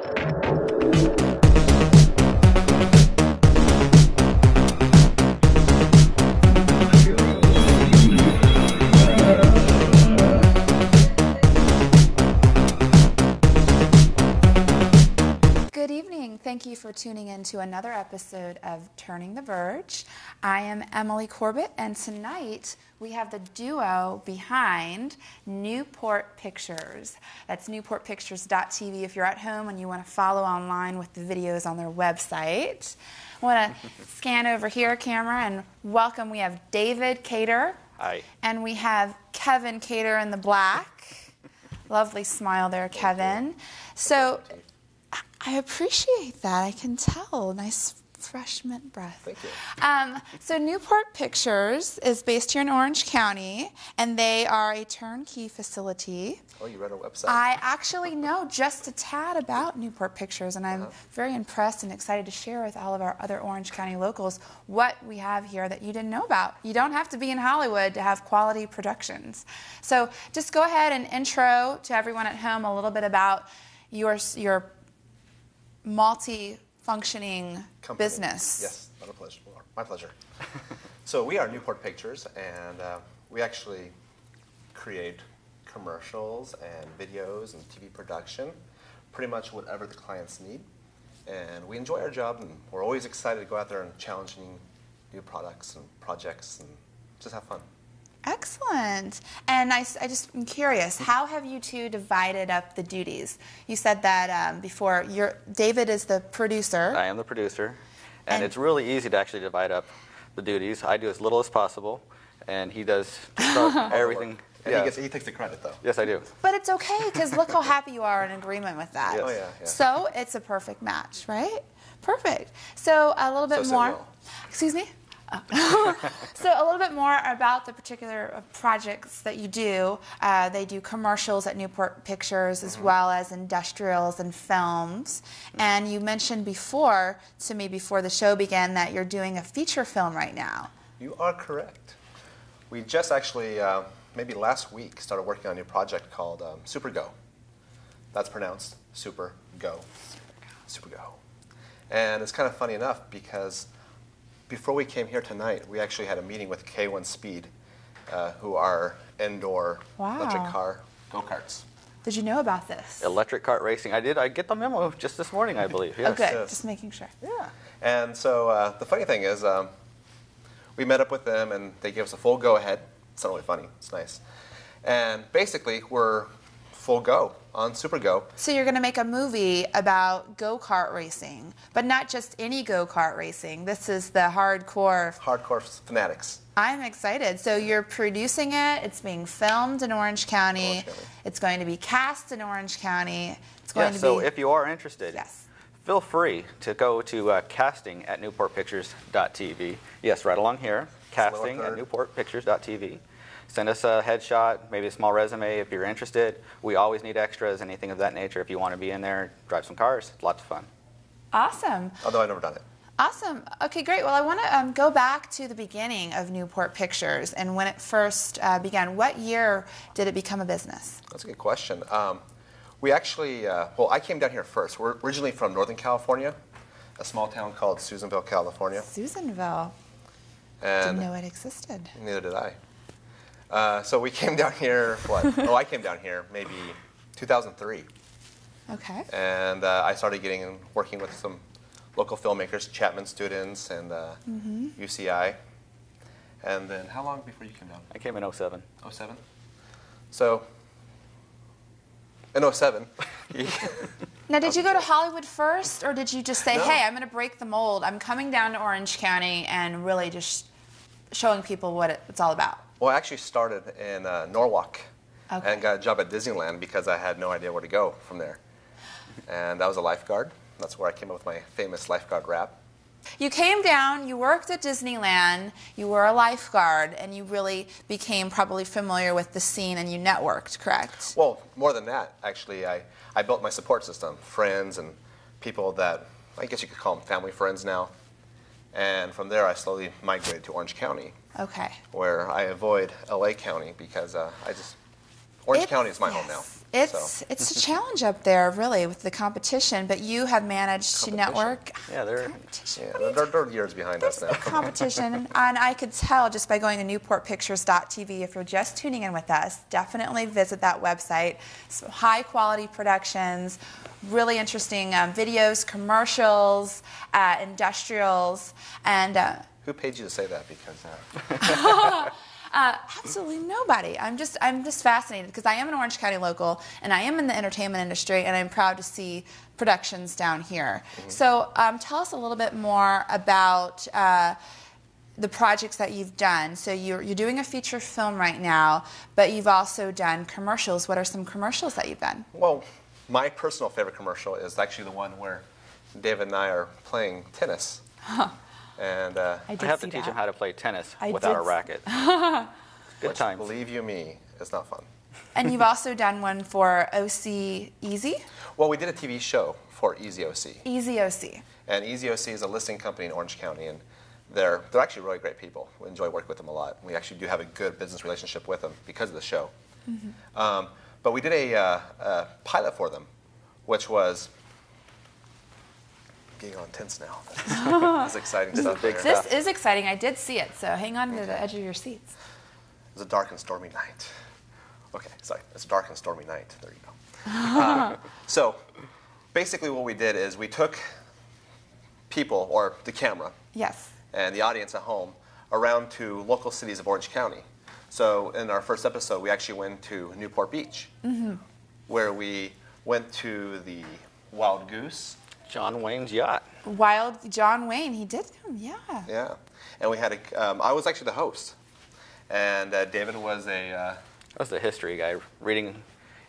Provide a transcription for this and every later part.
Good evening. Thank you for tuning in to another episode of Turning the Verge. I am Emily Corbett, and tonight we have the duo behind Newport Pictures. That's newportpictures.tv if you're at home and you want to follow online with the videos on their website. I want to scan over here, camera, and welcome. We have David Cater. Hi. And we have Kevin Cater in the black. Lovely smile there, Kevin. So I appreciate that. I can tell. Nice fresh mint breath. Thank you. So Newport Pictures is based here in Orange County, and they are a turnkey facility. Oh, you read our website. I actually know just a tad about Newport Pictures, and I'm very impressed and excited to share with all of our other Orange County locals what we have here that you didn't know about. You don't have to be in Hollywood to have quality productions. So just go ahead and intro to everyone at home a little bit about your multi-functioning business. Yes, my pleasure. So we are Newport Pictures, and we actually create commercials and videos and TV production, pretty much whatever the clients need. And we enjoy our job, and we're always excited to go out there and challenging new products and projects and just have fun. Excellent. And I just am curious, how have you two divided up the duties? You said that before. David is the producer. I am the producer, and it's really easy to actually divide up the duties. I do as little as possible, and he does everything. And he takes the credit, though. Yes, I do. But it's okay, because look how happy you are in agreement with that. Yes. Oh, yeah. So it's a perfect match, right? Perfect. So a little bit more. Well. Excuse me? Oh. So a little bit more about the particular projects that you do. They do commercials at Newport Pictures as well as industrials and films. And you mentioned before to me before the show began that you're doing a feature film right now. You are correct. We just actually, maybe last week, started working on a new project called Super Go. That's pronounced Super Go. Super Go. And it's kind of funny enough because before we came here tonight, we actually had a meeting with K1 Speed, who are indoor electric car go-karts. Did you know about this? Electric kart racing. I did. I get the memo just this morning, I believe. Yes. Oh, good. Yes. Just making sure. Yeah. And so the funny thing is we met up with them, and they gave us a full go-ahead. It's not really funny. It's nice. And basically, we're full go on Super Go. So you're going to make a movie about go-kart racing, but not just any go-kart racing. This is the hardcore fanatics. I'm excited. So you're producing it. It's being filmed in Orange County. It's going to be cast in Orange County. It's going to be. So if you are interested, yes, feel free to go to casting at newportpictures.tv. Yes, right along here, casting at newportpictures.tv. Send us a headshot, maybe a small resume if you're interested. We always need extras, anything of that nature. If you want to be in there, drive some cars. It's lots of fun. Awesome. Although I've never done it. Awesome. Okay, great. Well, I want to go back to the beginning of Newport Pictures and when it first began. What year did it become a business? That's a good question. We actually, well, I came down here first. We're originally from Northern California, a small town called Susanville, California. Susanville. And didn't know it existed. Neither did I. So we came down here, I came down here maybe 2003. Okay. And I started working with some local filmmakers, Chapman students, and UCI. And then how long before you came down? I came in 07. 07? So, in 07. Now, did you go to Hollywood first, or did you just say, hey, I'm going to break the mold. I'm coming down to Orange County and really just showing people what it's all about? Well, I actually started in Norwalk and got a job at Disneyland because I had no idea where to go from there. And I was a lifeguard. That's where I came up with my famous lifeguard rap. You came down, you worked at Disneyland, you were a lifeguard, and you really became probably familiar with the scene and you networked, correct? Well, more than that, actually. I built my support system, friends and people that, I guess you could call them family friends now. And from there, I slowly migrated to Orange County. Okay. Where I avoid LA County because Orange County is my home now. It's a challenge up there, really, with the competition. But you have managed to network. Yeah, they're years behind us now. Competition, and I could tell just by going to newportpictures.tv. If you're just tuning in with us, definitely visit that website. Some high-quality productions, really interesting videos, commercials, industrials, and. Who paid you to say that? Because. Absolutely nobody. I'm just fascinated because I am an Orange County local and I am in the entertainment industry, and I'm proud to see productions down here. Mm-hmm. So tell us a little bit more about the projects that you've done. So you're doing a feature film right now, but you've also done commercials. What are some commercials that you've done? Well, my personal favorite commercial is actually the one where David and I are playing tennis. Huh. And I have to teach him how to play tennis without a racket. Good times. Believe you me, it's not fun. And you've also done one for OC Easy? Well, we did a TV show for Easy OC. Easy OC. And Easy OC is a listing company in Orange County, and they're actually really great people. We enjoy working with them a lot. We actually do have a good business relationship with them because of the show. Mm-hmm. But we did a pilot for them, which was getting on tense now. This is exciting stuff. This is exciting. I did see it, so hang on to the edge of your seats. It was a dark and stormy night. Okay, sorry. It's a dark and stormy night. There you go. So basically what we did is we took people, or the camera, yes, and the audience at home around to local cities of Orange County. So in our first episode, we actually went to Newport Beach, mm-hmm. where we went to the Wild Goose. John Wayne's yacht. Wild John Wayne, he did, yeah. Yeah, and we had I was actually the host, and David was I was the history guy, reading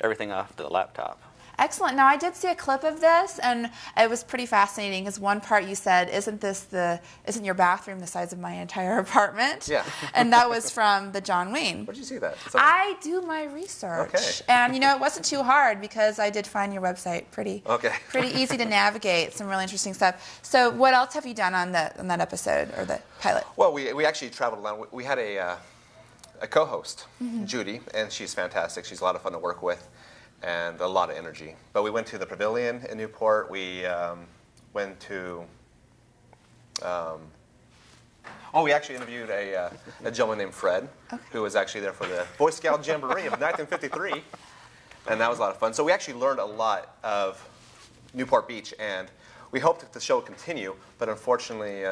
everything off the laptop. Excellent. Now, I did see a clip of this, and it was pretty fascinating, because one part you said, isn't your bathroom the size of my entire apartment? Yeah. And that was from the John Wayne. Where'd you see that? I do my research. Okay. And, it wasn't too hard, because I did find your website pretty easy to navigate, some really interesting stuff. So what else have you done on that episode, or the pilot? Well, we actually traveled around. We had a co-host, mm-hmm. Judy, and she's fantastic. She's a lot of fun to work with, and a lot of energy. But we went to the Pavilion in Newport. We went to... we actually interviewed a gentleman named Fred, who was actually there for the Boy Scout Jamboree of 1953. And that was a lot of fun. So we actually learned a lot of Newport Beach, and we hoped that the show would continue, but unfortunately...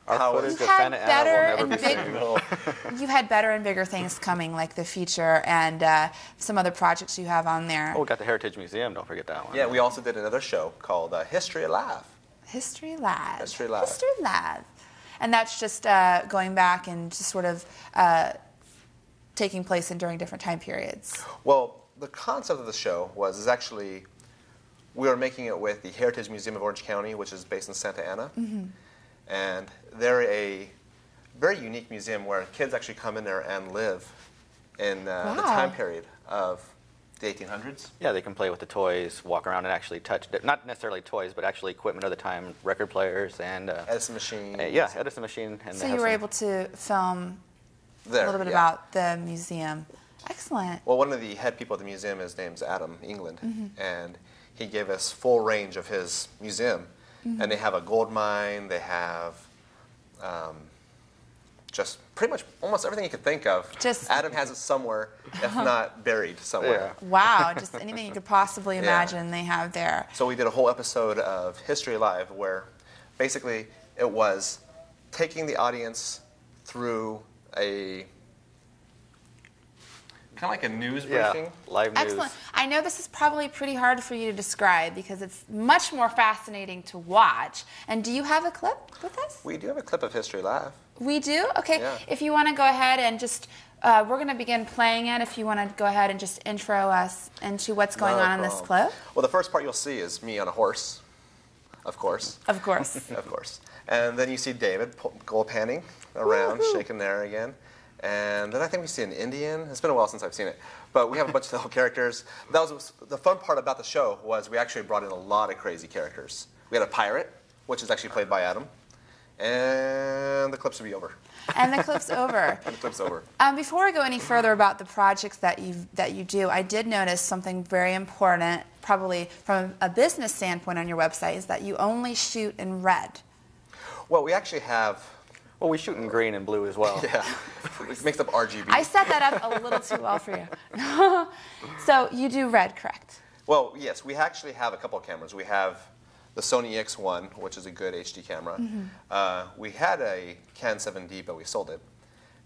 Our footage of Santa Ana will never be seen. You've had better and bigger things coming, like the feature and some other projects you have on there. Oh, we got the Heritage Museum, don't forget that one. Yeah, we also did another show called History Alive. History Live. History Live. History Live. And that's just going back and just sort of taking place during different time periods. Well, the concept of the show is actually, we were making it with the Heritage Museum of Orange County, which is based in Santa Ana. Mm-hmm. And they're a very unique museum where kids actually come in there and live in the time period of the 1800s. Yeah, they can play with the toys, walk around and actually touch, not necessarily toys, but actually equipment of the time, record players and... Edison machine. Edison machine. And so you were able to film a little bit about the museum. Excellent. Well, one of the head people at the museum, his name's Adam England, mm-hmm. and he gave us full range of his museum. Mm-hmm. And they have a gold mine, they have just pretty much almost everything you could think of. Adam has it somewhere, if not buried somewhere. Yeah. Wow, just anything you could possibly imagine they have there. So we did a whole episode of History Live where basically it was taking the audience through a... kind of like a news briefing. Live news. Excellent. I know this is probably pretty hard for you to describe because it's much more fascinating to watch. And do you have a clip with us? We do have a clip of History Live. We do? Okay. Yeah. If you want to go ahead and just, we're going to begin playing it. If you want to go ahead and just intro us into what's going on in this clip. Well, the first part you'll see is me on a horse, of course. Of course. Of course. And then you see David gold panning around, shaking there again. And then I think we see an Indian. It's been a while since I've seen it. But we have a bunch of little characters. That was the fun part about the show was we actually brought in a lot of crazy characters. We had a pirate, which is actually played by Adam. And the clips will be over. And the clip's over. And the clip's over. Before we go any further about the projects that you do, I did notice something very important, probably from a business standpoint on your website, is that you only shoot in red. Well, we actually have... Well, we shoot in green and blue as well. Yeah, it makes up RGB. I set that up a little too well for you. So you do red, correct? Well, yes, we actually have a couple of cameras. We have the Sony X1, which is a good HD camera. We had a Canon 7D, but we sold it.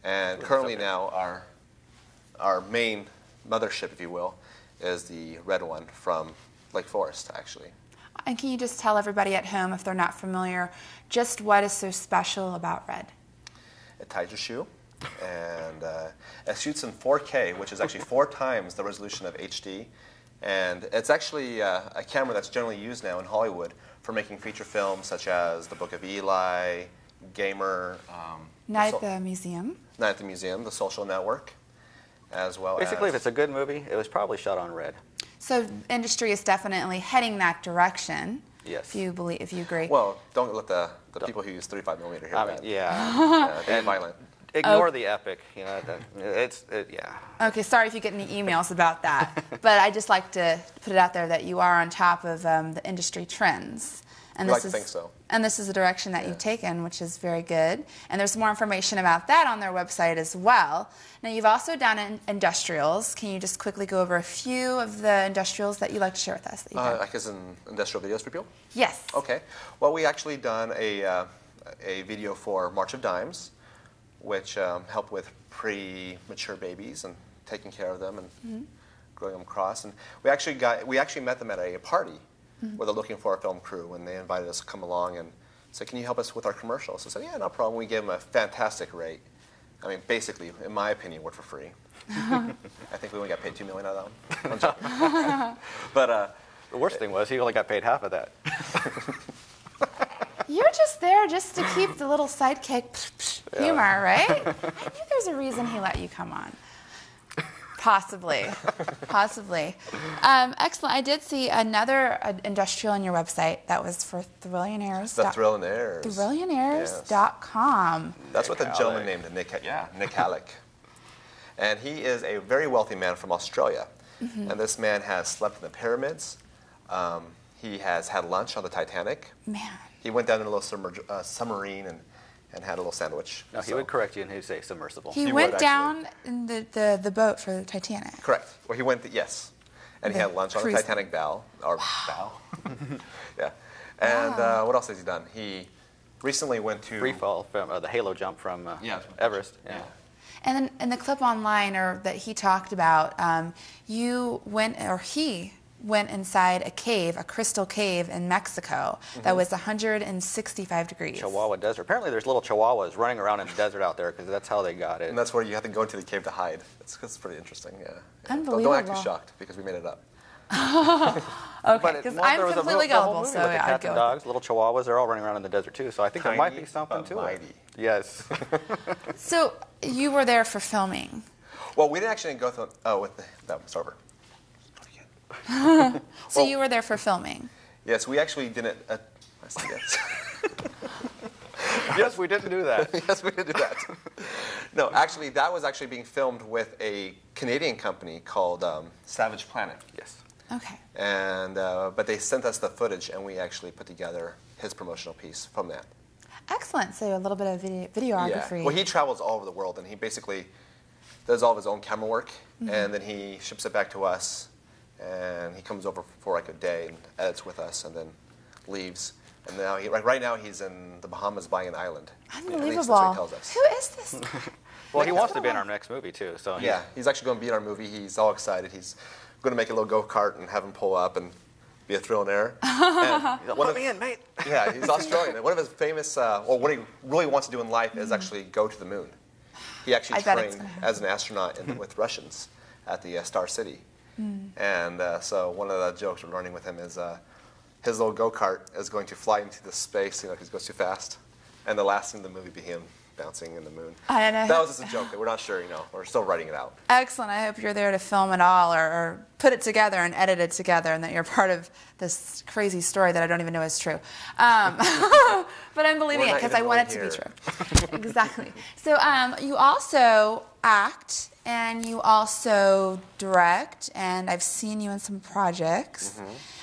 And currently now our main mothership, if you will, is the red one from Lake Forest, actually. And can you just tell everybody at home, if they're not familiar, just what is so special about red? It ties your shoe, and it shoots in 4K, which is actually 4 times the resolution of HD. And it's actually a camera that's generally used now in Hollywood for making feature films such as The Book of Eli, Gamer, Night at the Museum. Night at the Museum, The Social Network, as well Basically, as... if it's a good movie, it was probably shot on red. So industry is definitely heading that direction. Yes. If you agree. Well, don't let the people who use 35mm hear I that. mean, yeah. They're violent. Ignore the epic. You know, yeah. Okay, sorry if you get any emails about that, but I just like to put it out there that you are on top of the industry trends. And I'd like to think so. And this is the direction that you've taken, which is very good. And there's more information about that on their website as well. Now, you've also done industrials. Can you just quickly go over a few of the industrials that you'd like to share with us? That I guess in industrial videos for people? Yes. Okay. Well, we actually done a video for March of Dimes, which helped with premature babies and taking care of them and growing them across. And we actually met them at a party where they're looking for a film crew, and they invited us to come along and said, "Can you help us with our commercials?" So I said, "Yeah, no problem." We gave them a fantastic rate. I mean, basically, in my opinion, worked for free. I think we only got paid $2 million out of them. I'm joking. But the worst thing was he only got paid half of that. You're just there just to keep the little sidekick humor, right? I knew there's a reason he let you come on. Possibly. Excellent. I did see another industrial on your website that was for Thrillionaires. The Thrillionaires. Thrillionaires.com. That's what the gentleman named Nick Halleck. And he is a very wealthy man from Australia. And this man has slept in the pyramids. He has had lunch on the Titanic. Man. He went down in a little submarine and had a little sandwich. No, he would correct you and he'd say submersible. He went down in the boat for the Titanic. Correct. Well, he went, yes. And he had lunch on the Titanic bow. Or bow. Yeah. And what else has he done? He recently went to... Free fall, from, the halo jump from Everest. Yeah. And then in the clip online that he talked about, he went inside a cave, a crystal cave in Mexico that was 165 degrees. Chihuahua Desert. Apparently there's little chihuahuas running around in the desert out there because that's how they got it. And that's where you have to go into the cave to hide. It's pretty interesting, yeah. Unbelievable. Don't act too shocked because we made it up. Okay, because I'm completely gullible, so yeah, I'd cats go. and dogs, little chihuahuas, they're all running around in the desert too, so I think there might be something to mighty. it. Yes. So you were there for filming. Well, we didn't actually go through... Oh, that was over. So you were there for filming. Yes, we actually didn't... I said yes. Yes, we didn't do that. Yes, we did do that. No, actually, that was actually being filmed with a Canadian company called Savage Planet. Yes. Okay. And but they sent us the footage, and we actually put together his promotional piece from that. Excellent. So a little bit of videography. Yeah. Well, he travels all over the world, and he basically does all of his own camera work, and then he ships it back to us, and he comes over for like a day and edits with us, and then leaves. And now, right now, he's in the Bahamas buying an island. Unbelievable. That's what he tells us. Who is this? Well, he wants to be in our next movie too. So yeah, he's actually going to be in our movie. He's all excited. He's going to make a little go-kart and have him pull up and be a Thrillionaire. Put me in, mate. Yeah, he's Australian. And one of his famous, what he really wants to do in life is actually go to the moon. He actually trained as an astronaut with Russians at the Star City. And so one of the jokes we're learning with him is his little go-kart is going to fly into the space, because he goes too fast. And the last scene of the movie be him bouncing in the moon. That was just a joke. We're not sure, we're still writing it out. Excellent. I hope you're there to film it all or put it together and edit it together and that you're part of this crazy story that I don't even know is true. But I'm believing We're it not because I even want it really to be true. Exactly. So you also act and you also direct, and I've seen you in some projects.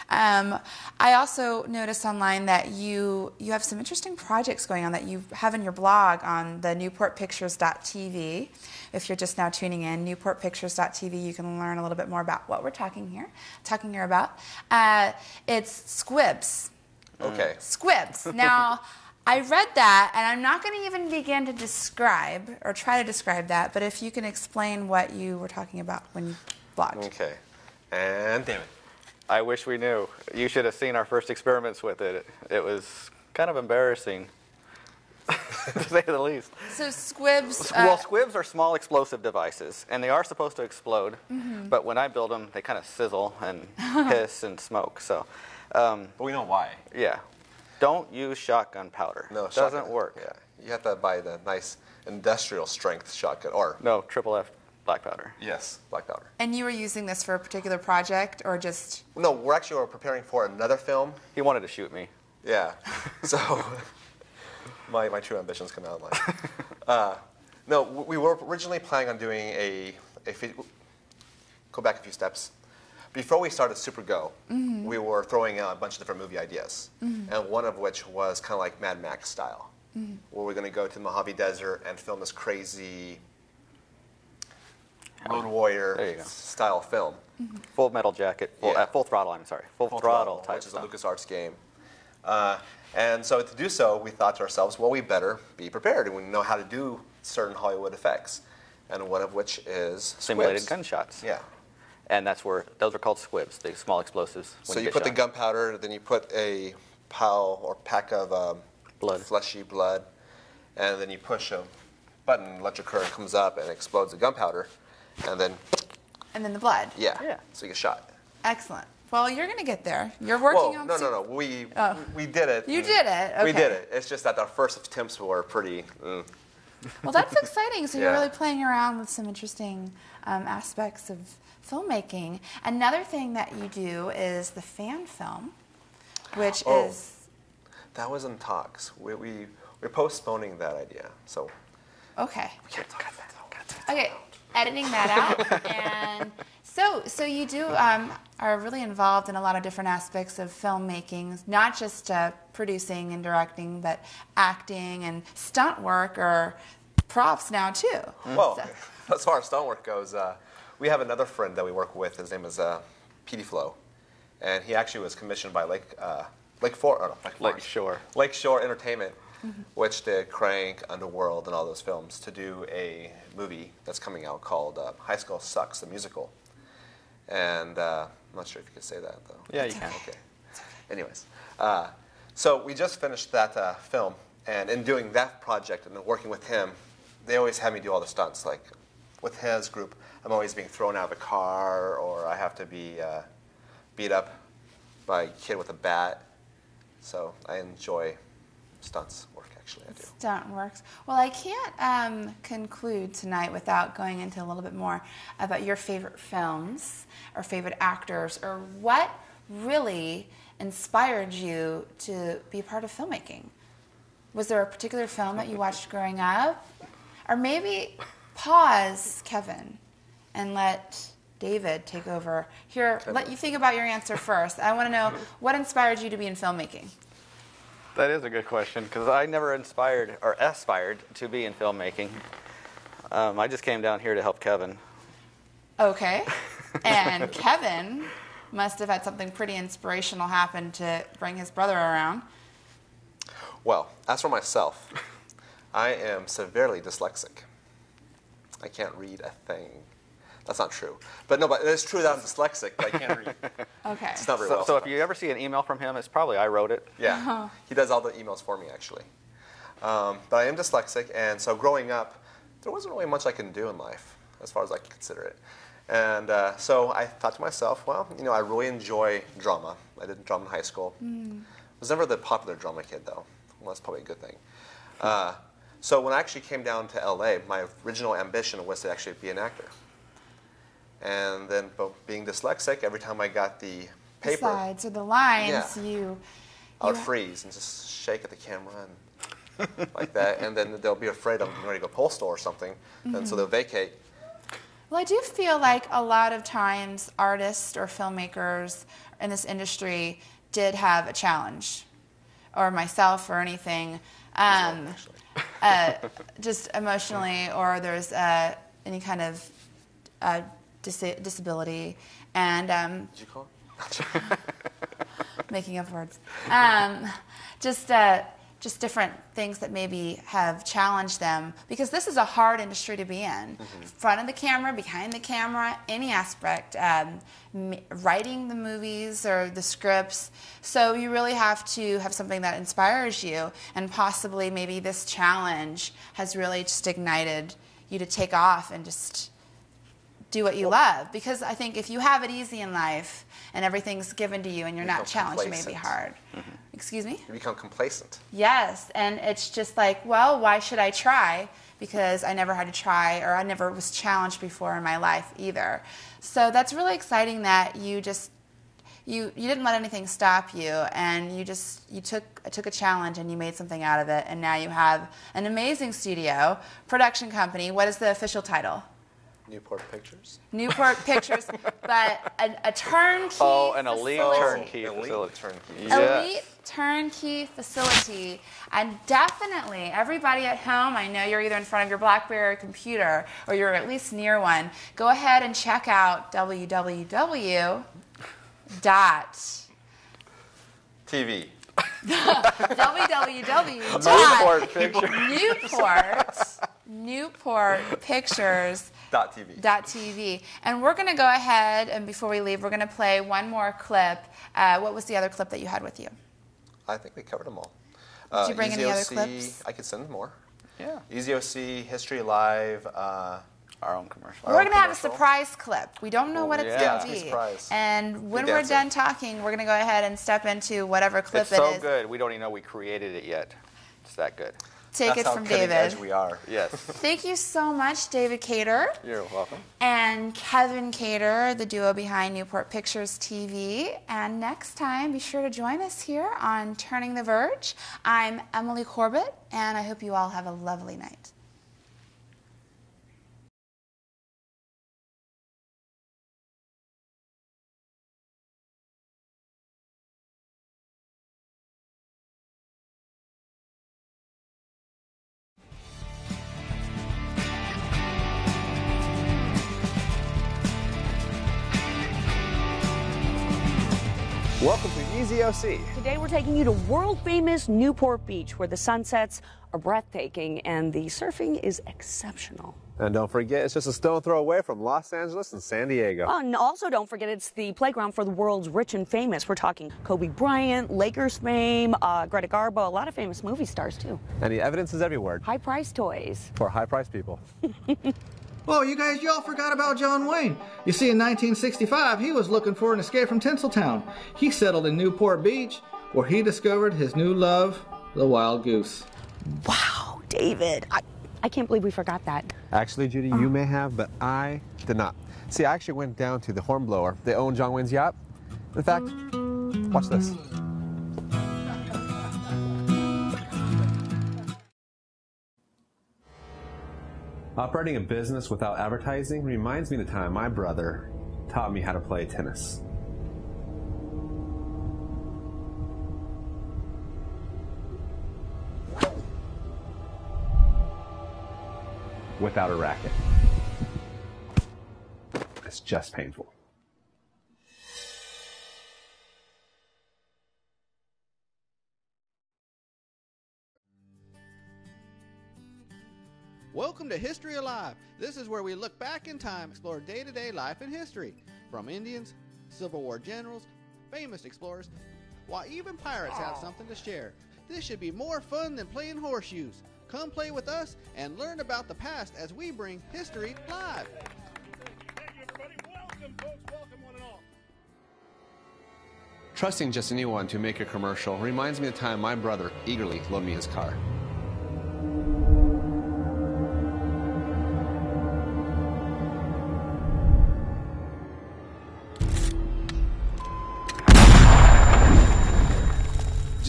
I also noticed online that you have some interesting projects going on that you have in your blog on the newportpictures.tv. If you're just now tuning in, newportpictures.tv, you can learn a little bit more about what we're talking here about. It's squibs. Okay. Squibs. Now, I read that, and I'm not going to even begin to describe or try to describe that, but if you can explain what you were talking about when you blogged. Okay. And David. I wish we knew. You should have seen our first experiments with it. It was kind of embarrassing, to say the least. So squibs... Well, squibs are small explosive devices, and they are supposed to explode, but when I build them, they kind of sizzle and hiss and smoke. So, But we know why. yeah. Don't use shotgun powder. No, doesn't shotgun. work. Yeah. You have to buy the nice industrial strength shotgun. Or, No, triple F black powder. yes, black powder. And you were using this for a particular project or just... No, we're preparing for another film. He wanted to shoot me. Yeah. So my true ambitions come out in life. No, we were originally planning on doing go back a few steps. Before we started Super Go, we were throwing out a bunch of different movie ideas, and one of which was kind of like Mad Max style, where we're going to go to the Mojave Desert and film this crazy Road Warrior style film. Full Metal Jacket, full throttle, I'm sorry. Full throttle type which is a stuff. LucasArts game. And so to do so, we thought to ourselves, well, we better be prepared, and we know how to do certain Hollywood effects, and one of which is Simulated squibs. gunshots. Yeah. And those are called squibs, the small explosives. So you put the gunpowder, then you put a pile or pack of fleshy blood, and then you push a button, electric current comes up and explodes the gunpowder, and then... And then the blood. Yeah. Yeah. So you get shot. Excellent. Well, you're going to get there. You're working on... No. We did it. You did it. Okay. We did it. It's just that our first attempts were pretty... Well, that's exciting. So you're Yeah. really playing around with some interesting aspects of filmmaking. Another thing that you do is the fan film, which is... That was in talks. We're postponing that idea. So Okay. we can't talk about that. Okay, editing that out. And so you do are really involved in a lot of different aspects of filmmaking, not just producing and directing, but acting and stunt work or props now too. Well, as far as stunt work goes, we have another friend that we work with. His name is Petey Flo, and he actually was commissioned by Lakeshore Entertainment, which did Crank, Underworld, and all those films, to do a movie that's coming out called High School Sucks, the musical. And I'm not sure if you could say that, though. Yeah, you can. Okay. Anyways, so we just finished that film, and in doing that project and working with him, they always have me do all the stunts. Like with his group, I'm always being thrown out of a car, or I have to be beat up by a kid with a bat. So I enjoy stunts work, actually. I do. Stunt works. Well, I can't conclude tonight without going into a little bit more about your favorite films or favorite actors, or what really inspired you to be a part of filmmaking. Was there a particular film that you watched growing up? Or maybe pause, Kevin, and let David take over. Here, let you think about your answer first. I want to know what inspired you to be in filmmaking. That is a good question, because I never aspired to be in filmmaking. I just came down here to help Kevin. Okay. And Kevin must have had something pretty inspirational happen to bring his brother around. Well, as for myself, I am severely dyslexic. I can't read a thing. That's not true. But it's true that I'm dyslexic, but I can't read. Okay. It's not very well. So if you ever see an email from him, it's probably I wrote it. Yeah. He does all the emails for me, actually. But I am dyslexic, and so growing up, there wasn't really much I can do in life, as far as I can consider it. And so I thought to myself, well, I really enjoy drama. I did drama in high school. I was never the popular drama kid, though. Well, that's probably a good thing. So when I actually came down to LA, my original ambition was to actually be an actor. And then, being dyslexic, every time I got the paper, The sides or the lines, I would freeze and just shake at the camera and like that, and then they'll be afraid I'm going to go postal or something, and so they'll vacate. Well, I do feel like a lot of times artists or filmmakers in this industry did have a challenge, or myself or anything, just emotionally, or there's any kind of disability, and Did you call? making up words, just different things that maybe have challenged them, because this is a hard industry to be in. Front of the camera, behind the camera, any aspect, writing the movies or the scripts. So you really have to have something that inspires you, and possibly maybe this challenge has really just ignited you to take off and just do what you love. Because I think if you have it easy in life and everything's given to you and you're not challenged, it may be hard. Excuse me? You become complacent. Yes, and it's just like, well, why should I try? Because I never had to try, or I never was challenged before in my life either. So that's really exciting that you just, you didn't let anything stop you, and you took a challenge and you made something out of it, and now you have an amazing studio, production company. What is the official title? Newport Pictures. Newport Pictures, but a turnkey an elite turnkey facility. Elite turnkey facility. And definitely, everybody at home, I know you're either in front of your BlackBerry computer, or you're at least near one, go ahead and check out www.TV. www.newportpictures.tv. And we're going to go ahead, and before we leave, we're going to play one more clip. What was the other clip that you had with you? I think we covered them all. Did you bring Easy any other OC, clips? I could send more. Yeah. Easy OC, History Live. Our own commercial. We're going to have a surprise clip. We don't know what it's going to be. Surprise. And when we're done talking, we're going to go ahead and step into whatever clip it is. It's so good, we don't even know we created it yet. It's that good. Take it from David. That's how cutting edge we are. Yes. Thank you so much, David Cater. You're welcome. And Kevin Cater, the duo behind Newport Pictures TV. And next time, be sure to join us here on Turning the Verge. I'm Emily Corbett, and I hope you all have a lovely night. Welcome to Easy OC. Today we're taking you to world-famous Newport Beach, where the sunsets are breathtaking and the surfing is exceptional. And don't forget, it's just a stone throw away from Los Angeles and San Diego. And also don't forget, it's the playground for the world's rich and famous. We're talking Kobe Bryant, Lakers fame, Greta Garbo, a lot of famous movie stars too. And the evidence is everywhere. High-priced toys. For high-priced people. Oh, you guys, y'all forgot about John Wayne. You see, in 1965, he was looking for an escape from Tinseltown. He settled in Newport Beach, where he discovered his new love, the wild goose. Wow, David, I can't believe we forgot that. Actually, Judy, you may have, but I did not. See, I actually went down to the Hornblower. They own John Wayne's yacht. In fact, watch this. Operating a business without advertising reminds me of the time my brother taught me how to play tennis. Without a racket. It's just painful. Welcome to History Alive. This is where we look back in time, explore day-to-day life in history. From Indians, Civil War generals, famous explorers, while even pirates have something to share. This should be more fun than playing horseshoes. Come play with us and learn about the past as we bring history live. Thank you, everybody. Welcome, folks. Welcome, one and all. Trusting just anyone to make a commercial reminds me of the time my brother eagerly loaned me his car.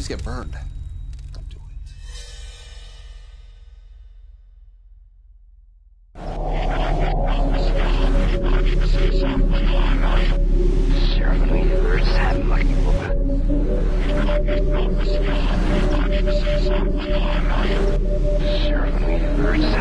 just get burned. Don't do it. Verge